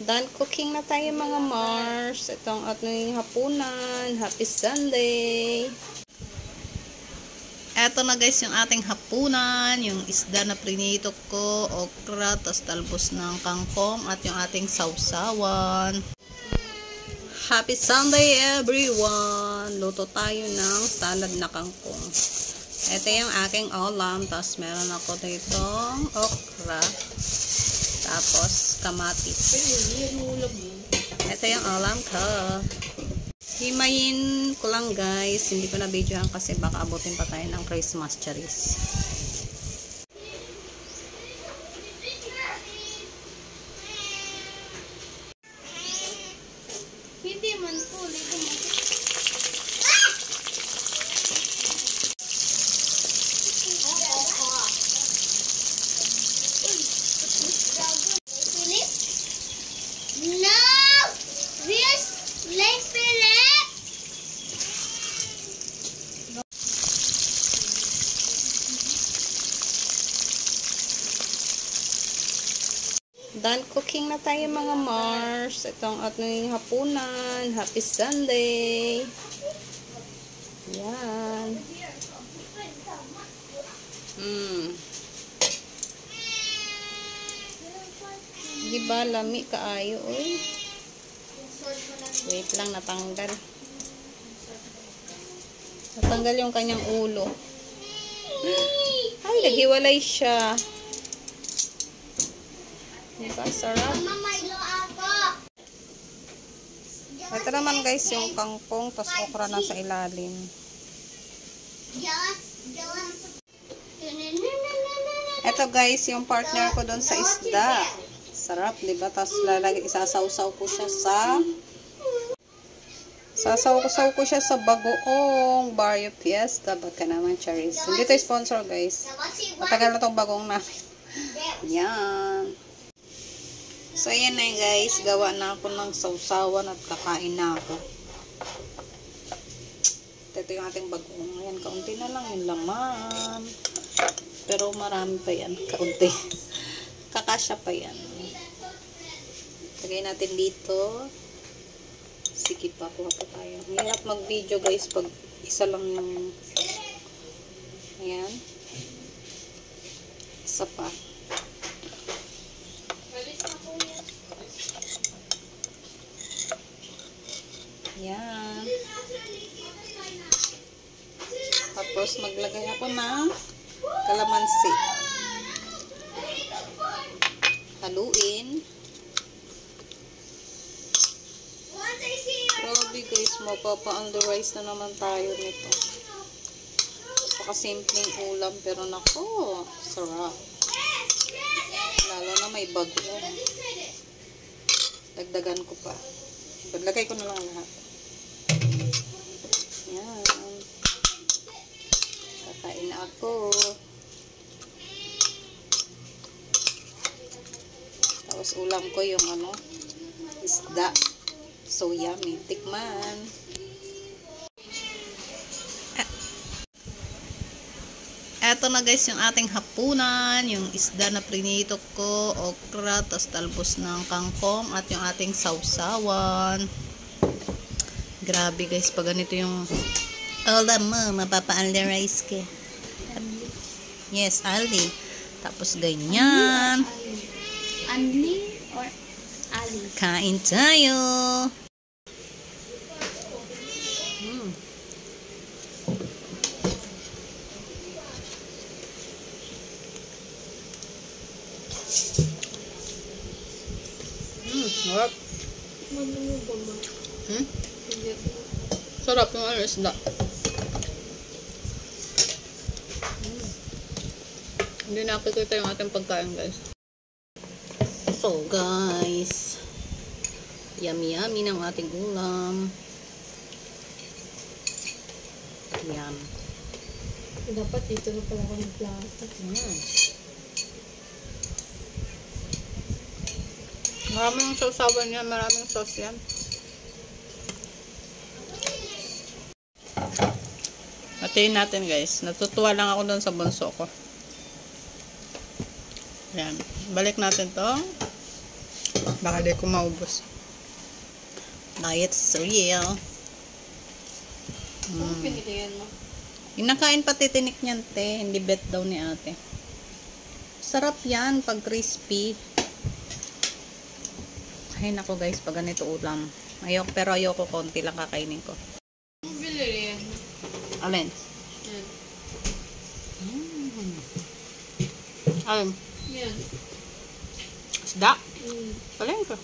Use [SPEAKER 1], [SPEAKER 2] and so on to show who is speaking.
[SPEAKER 1] Done cooking na tayo mga Mars. Ito ang ating hapunan. Happy Sunday! Eto na guys yung ating hapunan. Yung isda na prinito ko, okra, tas talbos ng kangkong at yung ating sausawan. Happy Sunday everyone! Luto tayo ng salad na kangkong. Ito yung aking ulam. Tapos meron ako dito okra. Tapos kamatis. Ito yung ulam ko. Himayin ko lang guys. Hindi ko na videohan kasi baka abutin pa tayo ng Christmas cherries.
[SPEAKER 2] Hindi man po.
[SPEAKER 1] Done cooking na tayo mga Mars. Ito ang ating hapunan. Happy Sunday! Yan. Diba lami kaayo oy. Wait lang, natanggal. Natanggal yung kanyang ulo. Ay, naghiwalay siya. Diba, sarap. Ito naman guys yung kangkong, tas okra na sa ilalim. Ito guys yung partner ko doon sa isda. Sarap, diba? Tas isasawsaw ko siya sa bagoong Barrio Fiesta. Baka naman cherries. Hindi tayo sponsor guys. Matagal na tong bagoong namin. Yan. So, ayan na guys. Gawa na ako ng sausawan at kakain na ako. Ito yung ating bagoong. Ayan, kaunti na lang yung laman. Pero marami pa yan. Kaunti. Kakasya pa yan. Lagay natin dito. Sige pa, kuha pa tayo. Hirap mag-video guys pag isa lang yung... Ayan. Isa pa. Yan. Tapos maglagay ako ng kalamansi. Haluin. Grabe guys, mapapa-underrice na naman tayo nito. Napaka-simpleng ulam pero nako, sarap. Lalo na may bago. Dagdagan ko pa. Lagay ko na lang lahat. Yan. Kakain na ako. Tapos ulam ko yung isda. So yummy. Tikman. Eto na guys yung ating hapunan. Yung isda na prinito ko. Okra. Tapos talbos ng kangkong. At yung ating sausawan. Grabe guys. Pag ganito yung ulam mo. Mapapa-underrice ka. Yes, Ali. Tapos ganyan.
[SPEAKER 2] Ali or Ali?
[SPEAKER 1] Kain tayo. Sarap. Sarap yung isda. Hindi nakikita yung ating pagkain guys. So guys, yummy yummy ng ating ulam. Yan.
[SPEAKER 2] Dapat dito na pala ako ng plato.
[SPEAKER 1] Maraming sausawan yan, maraming sauce yan. Hatiin natin guys. Natutuwa lang ako doon sa bunso ko. Yan. Balik natin to. Baka di ko maubos. Diet is real.
[SPEAKER 2] Ano pinilihan mo?
[SPEAKER 1] Inakain pati tinik niyan, te. Hindi bet daw ni ate. Sarap yan pag crispy. Ay nako guys, pag ganito ulam. Pero ayoko konti lang kakainin ko.
[SPEAKER 2] Ano pinilihan mo?
[SPEAKER 1] Alin?
[SPEAKER 2] Yan.
[SPEAKER 1] Alin?
[SPEAKER 2] Yan.
[SPEAKER 1] Isda?
[SPEAKER 2] Mm.
[SPEAKER 1] Alin ko?